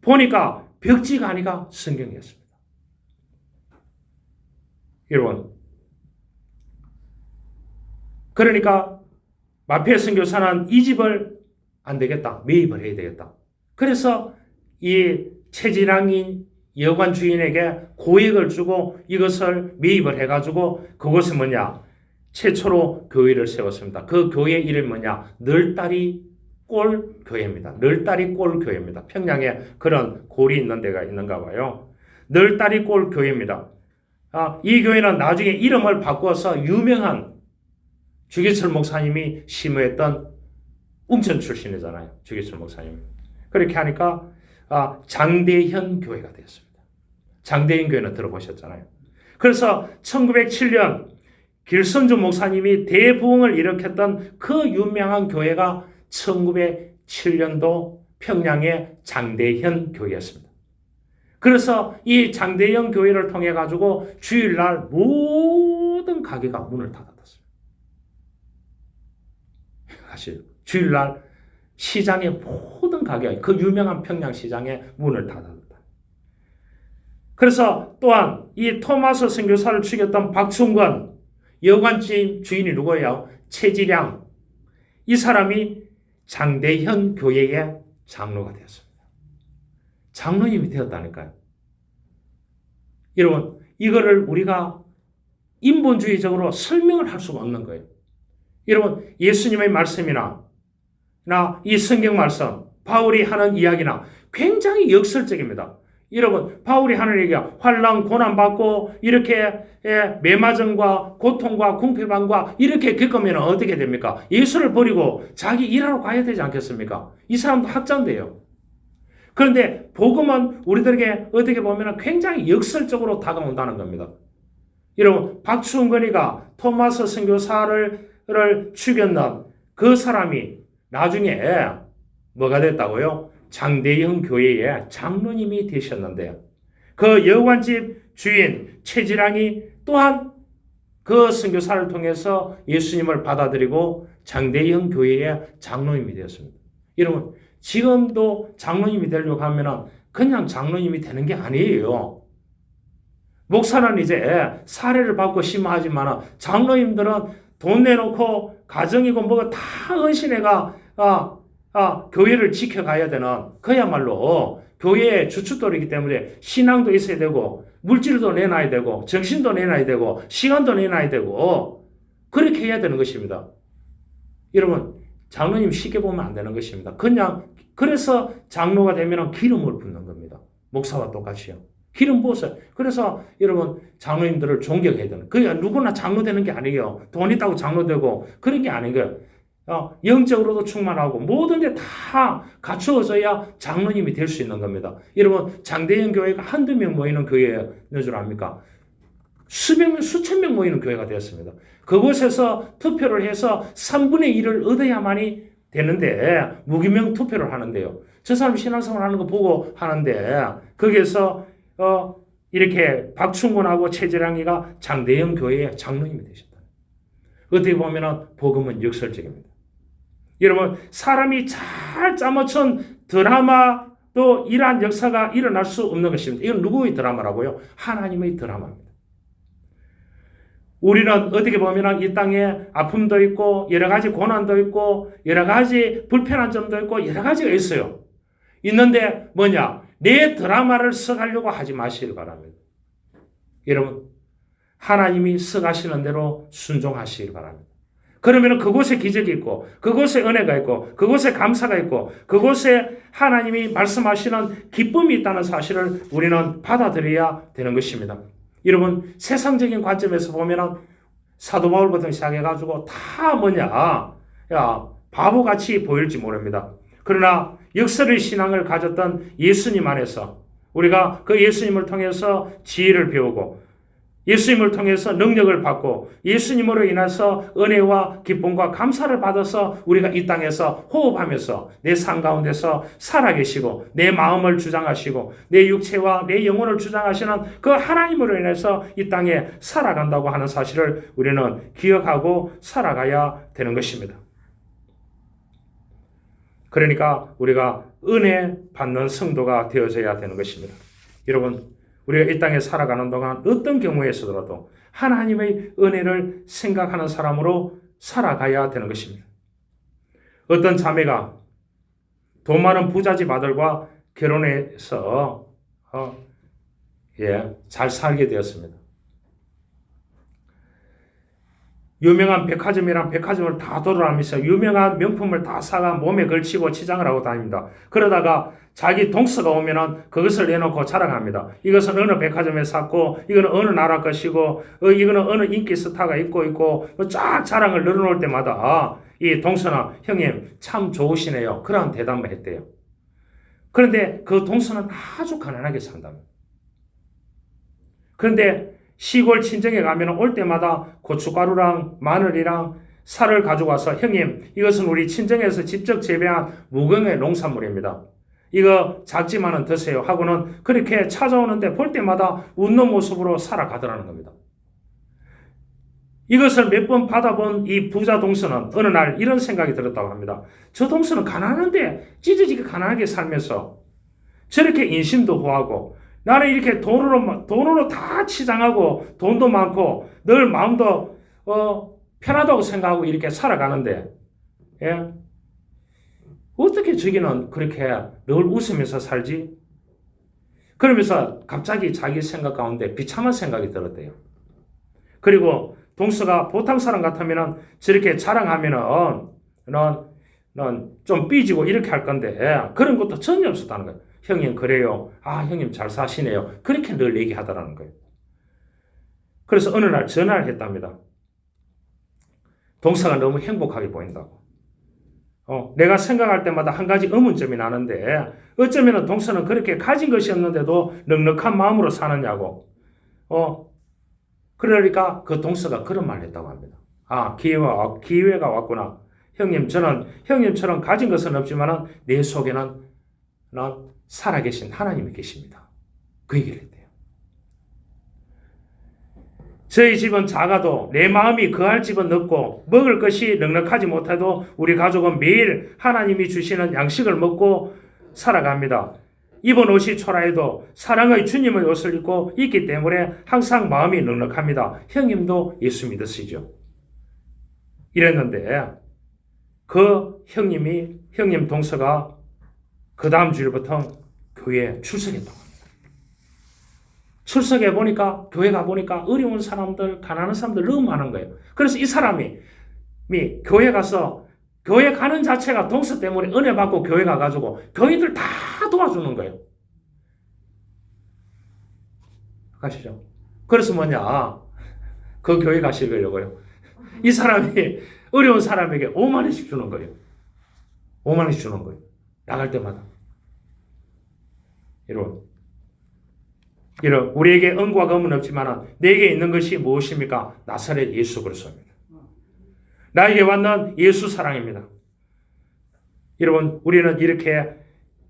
S3: 보니까 벽지가 아니라 성경이었습니다. 여러분 그러니까 마페 선교사는 이 집을 안 되겠다. 매입을 해야 되겠다. 그래서 이 최지랑이 여관 주인에게 고액을 주고 이것을 매입을 해가지고 그것은 뭐냐? 최초로 교회를 세웠습니다. 그 교회 이름이 뭐냐? 널다리 꼴 교회입니다. 널다리 꼴 교회입니다. 평양에 그런 골이 있는 데가 있는가 봐요. 널다리 꼴 교회입니다. 이 교회는 나중에 이름을 바꿔서 유명한 주기철 목사님이 심호했던 웅천 출신이잖아요. 주기철 목사님. 그렇게 하니까 장대현 교회가 되었습니다. 장대현 교회는 들어보셨잖아요. 그래서 1907년 길선주 목사님이 대부흥을 일으켰던 그 유명한 교회가 1907년도 평양의 장대현 교회였습니다. 그래서 이 장대현 교회를 통해 가지고 주일날 모든 가게가 문을 닫았습니다. 사실 주일날 시장의 모든 가게, 그 유명한 평양시장의 문을 닫았다. 그래서 또한 이 토마스 선교사를 죽였던 박충권, 여관집 주인이 누구예요? 최지량. 이 사람이 장대현 교회의 장로가 되었습니다. 장로님이 되었다니까요. 여러분, 이거를 우리가 인본주의적으로 설명을 할 수가 없는 거예요. 여러분, 예수님의 말씀이나 이 성경 말씀, 바울이 하는 이야기나 굉장히 역설적입니다. 여러분 바울이 하는 얘기야. 환난 고난 받고 이렇게 매맞음과 고통과 궁핍함과 이렇게 겪으면 어떻게 됩니까? 예수를 버리고 자기 일하러 가야 되지 않겠습니까? 이 사람도 학자인데요. 그런데 복음은 우리들에게 어떻게 보면 굉장히 역설적으로 다가온다는 겁니다. 여러분 박충근이가 토마스 선교사를 죽였는 그 사람이 나중에 뭐가 됐다고요? 장대영 교회의 장로님이 되셨는데요. 그 여관집 주인 최지랑이 또한 그 선교사를 통해서 예수님을 받아들이고 장대영 교회의 장로님이 되었습니다. 여러분 지금도 장로님이 되려고 하면 그냥 장로님이 되는 게 아니에요. 목사는 이제 사례를 받고 심하지만 장로님들은 돈 내놓고 가정이고 뭐가 다 헌신해가 교회를 지켜가야 되는 그야말로 교회의 주춧돌이기 때문에 신앙도 있어야 되고 물질도 내놔야 되고 정신도 내놔야 되고 시간도 내놔야 되고 그렇게 해야 되는 것입니다. 여러분 장로님 쉽게 보면 안 되는 것입니다. 그냥 그래서 장로가 되면 기름을 붓는 겁니다. 목사와 똑같이요. 기름 부었어요. 그래서 여러분 장로님들을 존경해야 되는. 그게 누구나 장로 되는 게 아니에요. 돈 있다고 장로 되고 그런 게 아닌 거예요. 영적으로도 충만하고 모든 게 다 갖추어져야 장로님이 될 수 있는 겁니다. 여러분 장대영 교회가 한두 명 모이는 교회인 줄 압니까? 수백 명, 수천 명 모이는 교회가 되었습니다. 그곳에서 투표를 해서 3분의 1을 얻어야만이 되는데 무기명 투표를 하는데요. 저 사람 신앙생활 하는 거 보고 하는데 거기에서 이렇게 박충근하고 최재량이가 장대영 교회의 장로님이 되셨다. 어떻게 보면 복음은 역설적입니다. 여러분 사람이 잘 짜맞춘 드라마도 이러한 역사가 일어날 수 없는 것입니다. 이건 누구의 드라마라고요? 하나님의 드라마입니다. 우리는 어떻게 보면 이 땅에 아픔도 있고 여러 가지 고난도 있고 여러 가지 불편한 점도 있고 여러 가지가 있어요. 있는데 뭐냐? 내 드라마를 써가려고 하지 마시길 바랍니다. 여러분 하나님이 써가시는 대로 순종하시길 바랍니다. 그러면 그곳에 기적이 있고 그곳에 은혜가 있고 그곳에 감사가 있고 그곳에 하나님이 말씀하시는 기쁨이 있다는 사실을 우리는 받아들여야 되는 것입니다. 여러분 세상적인 관점에서 보면 사도 바울부터 시작해가지고 다 뭐냐 바보같이 보일지 모릅니다. 그러나 역설의 신앙을 가졌던 예수님 안에서 우리가 그 예수님을 통해서 지혜를 배우고 예수님을 통해서 능력을 받고 예수님으로 인해서 은혜와 기쁨과 감사를 받아서 우리가 이 땅에서 호흡하면서 내 삶 가운데서 살아계시고 내 마음을 주장하시고 내 육체와 내 영혼을 주장하시는 그 하나님으로 인해서 이 땅에 살아간다고 하는 사실을 우리는 기억하고 살아가야 되는 것입니다. 그러니까 우리가 은혜 받는 성도가 되어져야 되는 것입니다. 여러분 우리가 이 땅에 살아가는 동안 어떤 경우에서라도 하나님의 은혜를 생각하는 사람으로 살아가야 되는 것입니다. 어떤 자매가 돈 많은 부잣집 아들과 결혼해서 잘 살게 되었습니다. 유명한 백화점이랑 백화점을 다 돌아다니면서 유명한 명품을 다 사가 몸에 걸치고 치장을 하고 다닙니다. 그러다가 자기 동서가 오면은 그것을 내놓고 자랑합니다. 이것은 어느 백화점에 샀고, 이거는 어느 나라 것이고, 이거는 어느 인기 스타가 입고 쫙 자랑을 늘어놓을 때마다 이 동서는 형님 참 좋으시네요. 그런 대답을 했대요. 그런데 그 동서는 아주 가난하게 산답니다. 그런데 시골 친정에 가면 올 때마다 고춧가루랑 마늘이랑 살을 가지고 와서 형님 이것은 우리 친정에서 직접 재배한 무공의 농산물입니다. 이거 작지만은 드세요 하고는 그렇게 찾아오는데 볼 때마다 웃는 모습으로 살아가더라는 겁니다. 이것을 몇 번 받아본 이 부자 동서는 어느 날 이런 생각이 들었다고 합니다. 저 동서는 가난한데 찢어지게 가난하게 살면서 저렇게 인심도 후하고 나는 이렇게 돈으로 다 치장하고 돈도 많고 늘 마음도 편하다고 생각하고 이렇게 살아가는데 어떻게 저기는 그렇게 늘 웃으면서 살지? 그러면서 갑자기 자기 생각 가운데 비참한 생각이 들었대요. 그리고 동서가 보통 사람 같으면 저렇게 자랑하면은 좀 삐지고 이렇게 할 건데 그런 것도 전혀 없었다는 거예요. 형님 그래요. 아 형님 잘 사시네요. 그렇게 늘 얘기하더라는 거예요. 그래서 어느 날 전화를 했답니다. 동서가 너무 행복하게 보인다고. 내가 생각할 때마다 한 가지 의문점이 나는데 어쩌면 동서는 그렇게 가진 것이 없는데도 넉넉한 마음으로 사느냐고. 그러니까 그 동서가 그런 말을 했다고 합니다. 아, 기회가 왔구나. 형님, 저는 형님처럼 가진 것은 없지만 내 속에는 살아계신 하나님이 계십니다. 그 얘기를 했대요. 저희 집은 작아도 내 마음이 거할 집은 없고 먹을 것이 넉넉하지 못해도 우리 가족은 매일 하나님이 주시는 양식을 먹고 살아갑니다. 입은 옷이 초라해도 사랑의 주님의 옷을 입고 있기 때문에 항상 마음이 넉넉합니다. 형님도 예수 믿으시죠? 이랬는데 그 형님 동서가 그 다음 주일부터 교회에 출석했다고 합니다. 출석해 보니까 교회 가 보니까 어려운 사람들, 가난한 사람들 너무 많은 거예요. 그래서 이 사람이 교회 가서 교회 가는 자체가 동서 때문에 은혜 받고 교회 가가지고 교인들 다 도와주는 거예요. 가시죠. 그래서 뭐냐? 그 교회 가시려고요. 이 사람이 어려운 사람에게 5만 원씩 주는 거예요. 5만 원씩 주는 거예요. 나갈 때마다. 이런 우리에게 은과 금은 없지만 내게 있는 것이 무엇입니까? 나사렛 예수 그리스도입니다. 나에게 왔는 예수 사랑입니다. 여러분 우리는 이렇게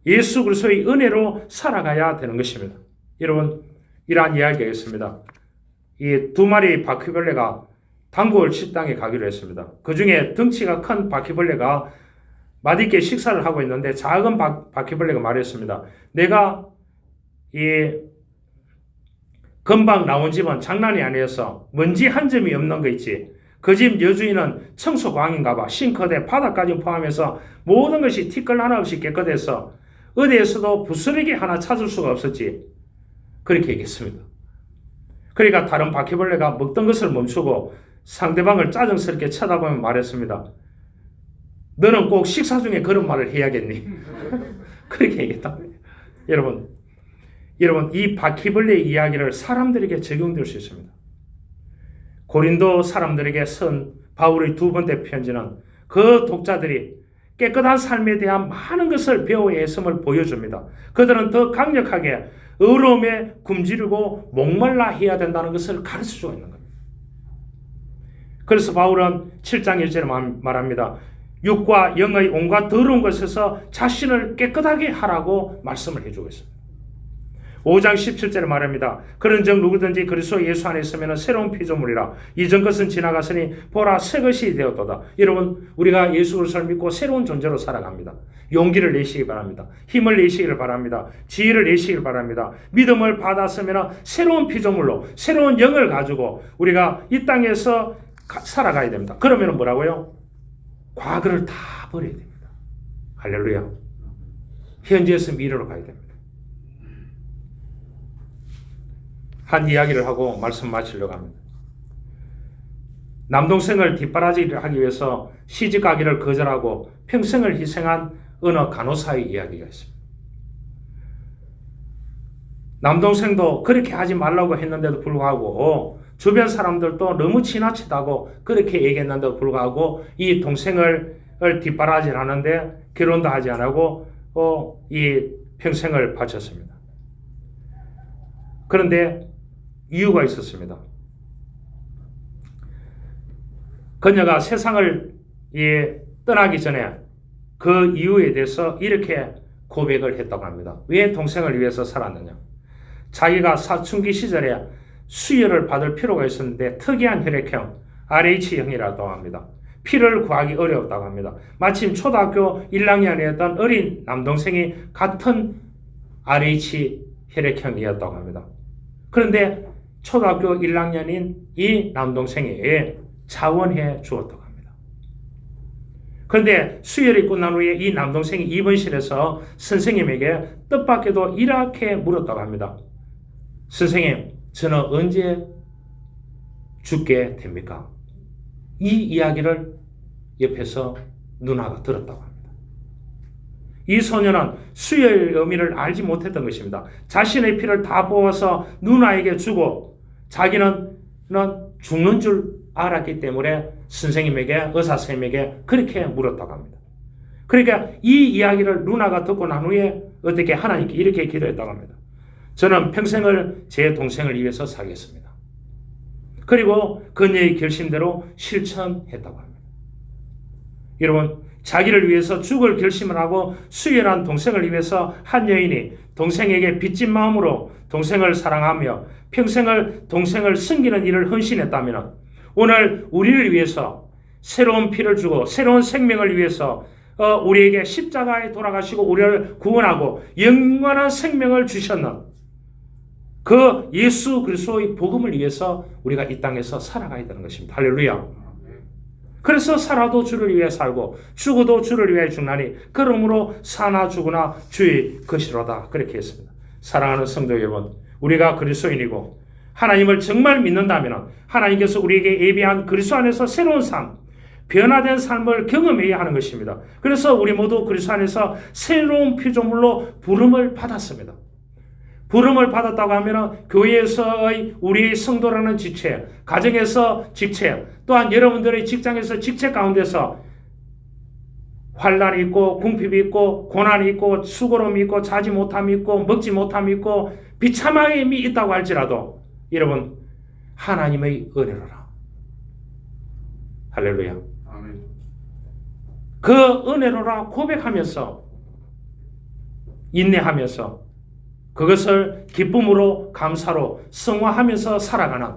S3: 예수 그리스도의 은혜로 살아가야 되는 것입니다. 여러분 이러한 이야기가 있습니다. 이 두 마리 바퀴벌레가 단골 식당에 가기로 했습니다. 그 중에 덩치가 큰 바퀴벌레가 맛있게 식사를 하고 있는데 작은 바퀴벌레가 말했습니다. 내가 금방 나온 집은 장난이 아니어서 먼지 한 점이 없는 거 있지. 그 집 여주인은 청소광인가 봐. 싱크대, 바닥까지 포함해서 모든 것이 티끌 하나 없이 깨끗해서 어디에서도 부스러기 하나 찾을 수가 없었지. 그렇게 얘기했습니다. 그러니까 다른 바퀴벌레가 먹던 것을 멈추고 상대방을 짜증스럽게 쳐다보며 말했습니다. 너는 꼭 식사 중에 그런 말을 해야겠니? 그렇게 얘기했다. 여러분 이 바퀴벌레의 이야기를 사람들에게 적용될 수 있습니다. 고린도 사람들에게 쓴 바울의 두 번째 편지는 그 독자들이 깨끗한 삶에 대한 많은 것을 배워야 했음을 보여줍니다. 그들은 더 강력하게 의로움에 굶주리고 목말라 해야 된다는 것을 가르쳐주고 있는 겁니다. 그래서 바울은 7장 1절에 말합니다. 육과 영의 온갖 더러운 것에서 자신을 깨끗하게 하라고 말씀을 해주고 있습니다. 5장 17절에 말합니다. 그런즉 누구든지 그리스도 예수 안에 있으면 새로운 피조물이라. 이전 것은 지나갔으니 보라 새 것이 되었도다. 여러분 우리가 예수 그리스도를 믿고 새로운 존재로 살아갑니다. 용기를 내시기 바랍니다. 힘을 내시기를 바랍니다. 지혜를 내시기를 바랍니다. 믿음을 받았으면 새로운 피조물로 새로운 영을 가지고 우리가 이 땅에서 살아가야 됩니다. 그러면 뭐라고요? 과거를 다 버려야 됩니다. 할렐루야. 현재에서 미래로 가야 됩니다. 한 이야기를 하고 말씀 마치려고 합니다. 남동생을 뒷바라지를 하기 위해서 시집가기를 거절하고 평생을 희생한 어느 간호사의 이야기가 있습니다. 남동생도 그렇게 하지 말라고 했는데도 불구하고 주변 사람들도 너무 지나치다고 그렇게 얘기했는데도 불구하고 이 동생을 뒷바라지를 하는데 결혼도 하지 않고 이 평생을 바쳤습니다. 그런데 이유가 있었습니다. 그녀가 세상을 떠나기 전에 그 이유에 대해서 이렇게 고백을 했다고 합니다. 왜 동생을 위해서 살았느냐? 자기가 사춘기 시절에 수혈을 받을 필요가 있었는데 특이한 혈액형 RH형이라고 합니다. 피를 구하기 어려웠다고 합니다. 마침 초등학교 1학년이었던 어린 남동생이 같은 RH 혈액형이었다고 합니다. 그런데 초등학교 1학년인 이 남동생이 자원해 주었다고 합니다. 그런데 수혈이 끝난 후에 이 남동생이 입원실에서 선생님에게 뜻밖에도 이렇게 물었다고 합니다. 선생님, 저는 언제 죽게 됩니까? 이 이야기를 옆에서 누나가 들었다고 합니다. 이 소녀는 수혈의 의미를 알지 못했던 것입니다. 자신의 피를 다 뽑아서 누나에게 주고 자기는 죽는 줄 알았기 때문에 선생님에게, 의사 선생님에게 그렇게 물었다고 합니다. 그러니까 이 이야기를 누나가 듣고 난 후에 어떻게 하나님께 이렇게 기도했다고 합니다. 저는 평생을 제 동생을 위해서 살겠습니다. 그리고 그녀의 결심대로 실천했다고 합니다. 여러분, 자기를 위해서 죽을 결심을 하고 수혈한 동생을 위해서 한 여인이 동생에게 빚진 마음으로 동생을 사랑하며 평생을 동생을 섬기는 일을 헌신했다면 오늘 우리를 위해서 새로운 피를 주고 새로운 생명을 위해서 우리에게 십자가에 돌아가시고 우리를 구원하고 영원한 생명을 주셨는 그 예수 그리스도의 복음을 위해서 우리가 이 땅에서 살아가야 되는 것입니다. 할렐루야. 그래서 살아도 주를 위해 살고 죽어도 주를 위해 죽나니 그러므로 사나 죽으나 주의 것이로다. 그렇게 했습니다. 사랑하는 성도 여러분, 우리가 그리스도인이고 하나님을 정말 믿는다면 하나님께서 우리에게 예비한 그리스도 안에서 새로운 삶, 변화된 삶을 경험해야 하는 것입니다. 그래서 우리 모두 그리스도 안에서 새로운 피조물로 부름을 받았습니다. 부름을 받았다고 하면 교회에서의 우리 성도라는 직책, 가정에서 직책, 또한 여러분들의 직장에서 직책 가운데서 환난이 있고 궁핍이 있고 고난이 있고 수고로움이 있고 자지 못함이 있고 먹지 못함이 있고 비참함이 있다고 할지라도 여러분 하나님의 은혜로라. 할렐루야.
S1: 아멘.
S3: 그 은혜로라 고백하면서 인내하면서 그것을 기쁨으로 감사로 성화하면서 살아가는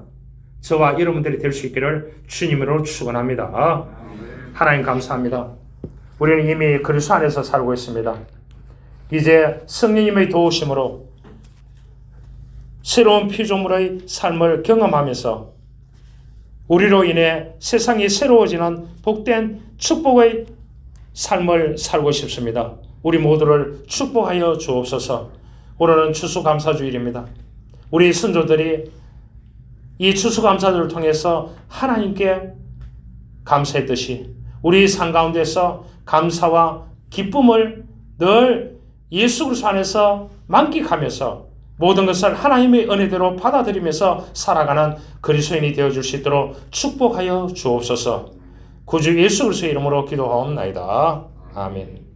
S3: 저와 여러분들이 될 수 있기를 주님으로 축원합니다. 하나님 감사합니다. 우리는 이미 그리스도 안에서 살고 있습니다. 이제 성령님의 도우심으로 새로운 피조물의 삶을 경험하면서 우리로 인해 세상이 새로워지는 복된 축복의 삶을 살고 싶습니다. 우리 모두를 축복하여 주옵소서. 오늘은 추수감사주일입니다. 우리 선조들이 이 추수감사주를 통해서 하나님께 감사했듯이 우리 삶 가운데서 감사와 기쁨을 늘 예수 그리스도 안에서 만끽하면서 모든 것을 하나님의 은혜대로 받아들이면서 살아가는 그리스도인이 되어줄 수 있도록 축복하여 주옵소서. 구주 예수 그리스도의 이름으로 기도하옵나이다. 아멘.